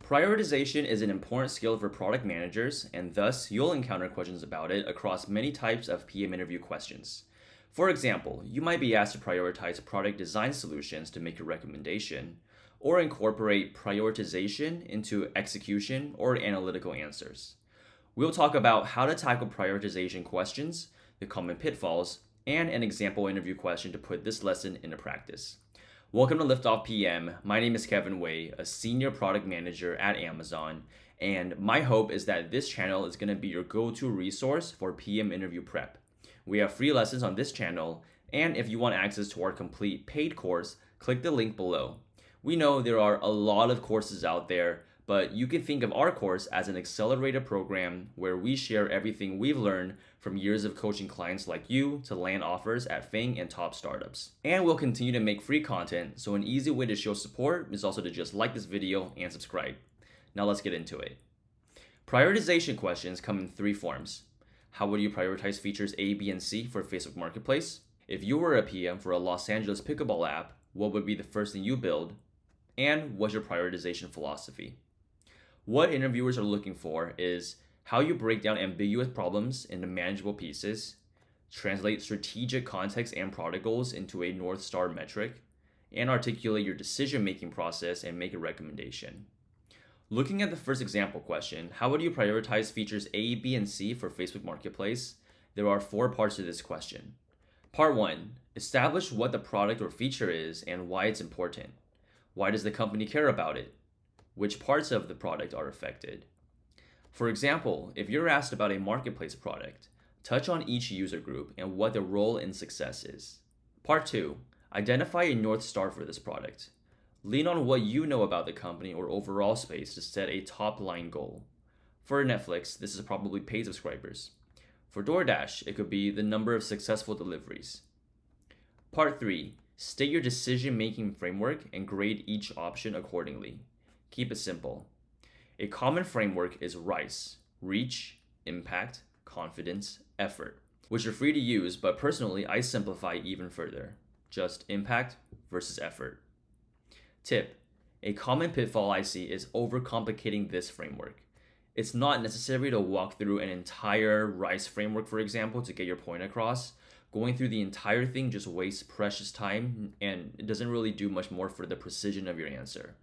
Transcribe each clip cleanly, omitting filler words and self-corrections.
Prioritization is an important skill for product managers, and thus you'll encounter questions about it across many types of PM interview questions. For example, you might be asked to prioritize product design solutions to make a recommendation, or incorporate prioritization into execution or analytical answers. We'll talk about how to tackle prioritization questions, the common pitfalls, and an example interview question to put this lesson into practice. Welcome to Liftoff PM. My name is Kevin Wei, a senior product manager at Amazon, and my hope is that this channel is going to be your go-to resource for PM interview prep. We have free lessons on this channel, and if you want access to our complete paid course, click the link below. We know there are a lot of courses out there, but you can think of our course as an accelerated program where we share everything we've learned from years of coaching clients like you to land offers at FAANG and top startups. And we'll continue to make free content, so an easy way to show support is also to just like this video and subscribe. Now let's get into it. Prioritization questions come in three forms. How would you prioritize features A, B, and C for Facebook Marketplace? If you were a PM for a Los Angeles pickleball app, what would be the first thing you build? And what's your prioritization philosophy? What interviewers are looking for is how you break down ambiguous problems into manageable pieces, translate strategic context and product goals into a North Star metric, and articulate your decision-making process and make a recommendation. Looking at the first example question, how would you prioritize features A, B, and C for Facebook Marketplace? There are four parts to this question. Part 1, establish what the product or feature is and why it's important. Why does the company care about it? Which parts of the product are affected? For example, if you're asked about a marketplace product, touch on each user group and what their role in success is. Part 2, identify a North Star for this product. Lean on what you know about the company or overall space to set a top-line goal. For Netflix, this is probably paid subscribers. For DoorDash, it could be the number of successful deliveries. Part 3, state your decision-making framework and grade each option accordingly. Keep it simple. A common framework is RICE: reach, impact, confidence, effort, which are free to use, but personally I simplify even further. Just impact versus effort. Tip: a common pitfall I see is overcomplicating this framework. It's not necessary to walk through an entire RICE framework, for example, to get your point across. Going through the entire thing just wastes precious time and it doesn't really do much more for the precision of your answer.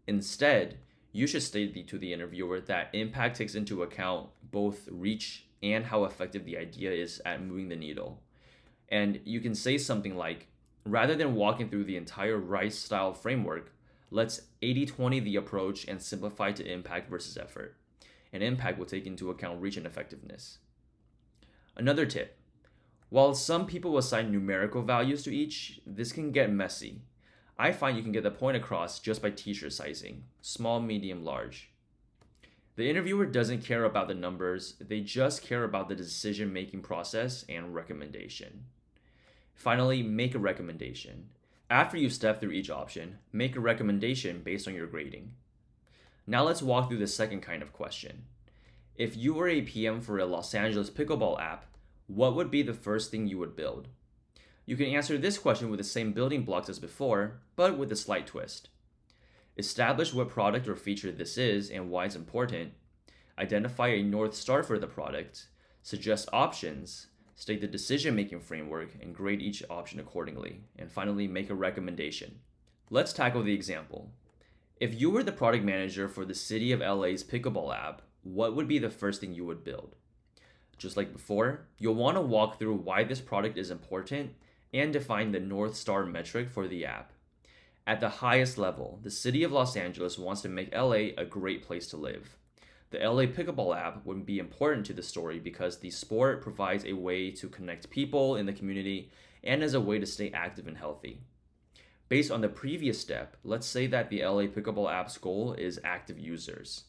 Instead, you should state to the interviewer that impact takes into account both reach and how effective the idea is at moving the needle. And you can say something like, rather than walking through the entire RICE style framework, let's 80-20 the approach and simplify to impact versus effort. And impact will take into account reach and effectiveness. Another tip: while some people assign numerical values to each, this can get messy. I find you can get the point across just by t-shirt sizing, small, medium, large. The interviewer doesn't care about the numbers, they just care about the decision-making process and recommendation. Finally, make a recommendation. After you step through each option, make a recommendation based on your grading. Now let's walk through the second kind of question. If you were a PM for a Los Angeles pickleball app, what would be the first thing you would build? You can answer this question with the same building blocks as before, but with a slight twist. Establish what product or feature this is and why it's important. Identify a North Star for the product. Suggest options. State the decision-making framework and grade each option accordingly. And finally, make a recommendation. Let's tackle the example. If you were the product manager for the City of LA's pickleball app, what would be the first thing you would build? Just like before, you'll want to walk through why this product is important and define the North Star metric for the app. At the highest level, the City of Los Angeles wants to make LA a great place to live. The LA pickleball app would be important to the story because the sport provides a way to connect people in the community and as a way to stay active and healthy. Based on the previous step, let's say that the LA pickleball app's goal is active users.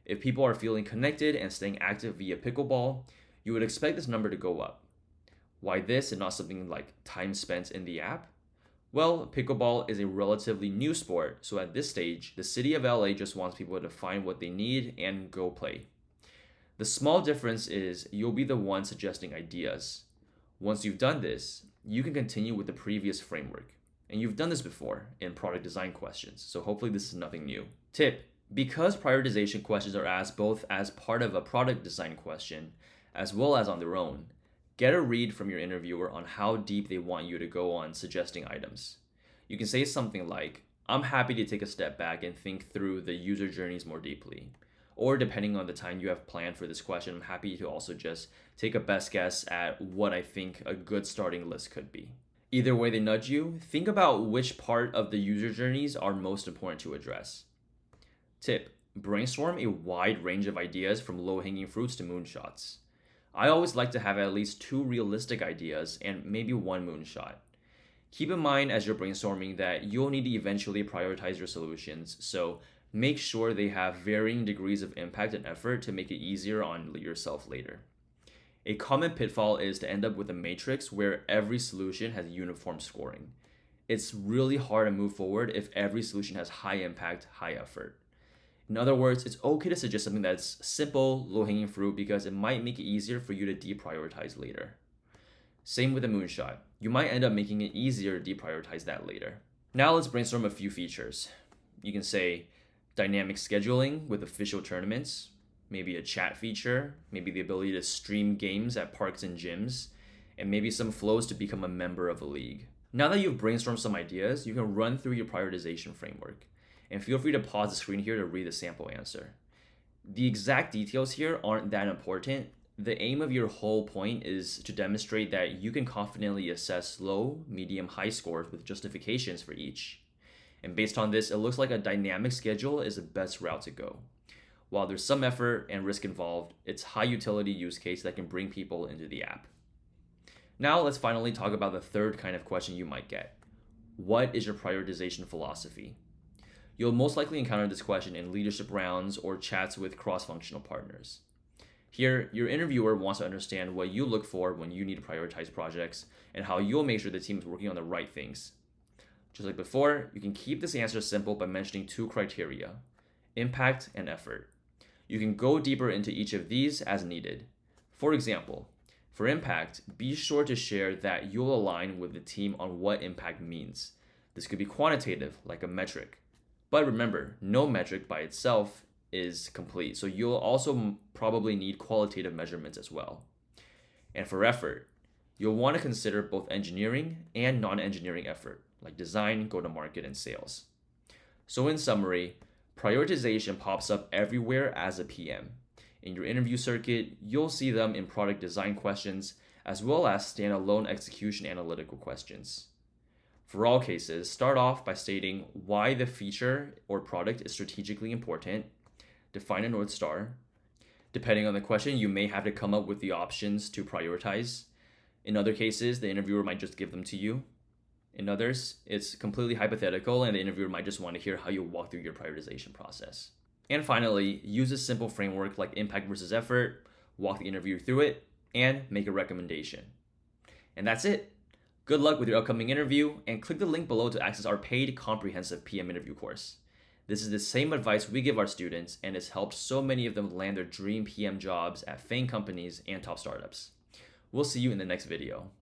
If people are feeling connected and staying active via pickleball, you would expect this number to go up. Why this and not something like time spent in the app? Well, pickleball is a relatively new sport, so at this stage, the City of LA just wants people to find what they need and go play. The small difference is you'll be the one suggesting ideas. Once you've done this, you can continue with the previous framework. And you've done this before in product design questions, so hopefully this is nothing new. Tip: Because prioritization questions are asked both as part of a product design question as well as on their own, get a read from your interviewer on how deep they want you to go on suggesting items. You can say something like, I'm happy to take a step back and think through the user journeys more deeply. Or depending on the time you have planned for this question, I'm happy to also just take a best guess at what I think a good starting list could be. Either way they nudge you, think about which part of the user journeys are most important to address. Tip: brainstorm a wide range of ideas from low-hanging fruits to moonshots. I always like to have at least 2 realistic ideas and maybe 1 moonshot. Keep in mind as you're brainstorming that you'll need to eventually prioritize your solutions, so make sure they have varying degrees of impact and effort to make it easier on yourself later. A common pitfall is to end up with a matrix where every solution has uniform scoring. It's really hard to move forward if every solution has high impact, high effort. In other words, it's okay to suggest something that's simple, low-hanging fruit because it might make it easier for you to deprioritize later. Same with the moonshot. You might end up making it easier to deprioritize that later. Now let's brainstorm a few features. You can say dynamic scheduling with official tournaments, maybe a chat feature, maybe the ability to stream games at parks and gyms, and maybe some flows to become a member of a league. Now that you've brainstormed some ideas, you can run through your prioritization framework. And feel free to pause the screen here to read the sample answer. The exact details here aren't that important. The aim of your whole point is to demonstrate that you can confidently assess low, medium, high scores with justifications for each. And based on this, it looks like a dynamic schedule is the best route to go. While there's some effort and risk involved, it's high utility use case that can bring people into the app. Now let's finally talk about the third kind of question you might get. What is your prioritization philosophy? You'll most likely encounter this question in leadership rounds or chats with cross-functional partners. Here, your interviewer wants to understand what you look for when you need to prioritize projects and how you'll make sure the team is working on the right things. Just like before, you can keep this answer simple by mentioning 2 criteria: impact and effort. You can go deeper into each of these as needed. For example, for impact, be sure to share that you'll align with the team on what impact means. This could be quantitative, like a metric. But remember, no metric by itself is complete, so you'll also probably need qualitative measurements as well. And for effort, you'll want to consider both engineering and non-engineering effort, like design, go-to-market, and sales. So in summary, prioritization pops up everywhere as a PM. In your interview circuit, you'll see them in product design questions, as well as standalone execution analytical questions. For all cases, start off by stating why the feature or product is strategically important, define a North Star. Depending on the question, you may have to come up with the options to prioritize. In other cases, the interviewer might just give them to you. In others, it's completely hypothetical and the interviewer might just want to hear how you walk through your prioritization process. And finally, use a simple framework like impact versus effort, walk the interviewer through it, and make a recommendation. And that's it. Good luck with your upcoming interview, and click the link below to access our paid comprehensive PM interview course. This is the same advice we give our students, and it's helped so many of them land their dream PM jobs at FAANG companies and top startups. We'll see you in the next video.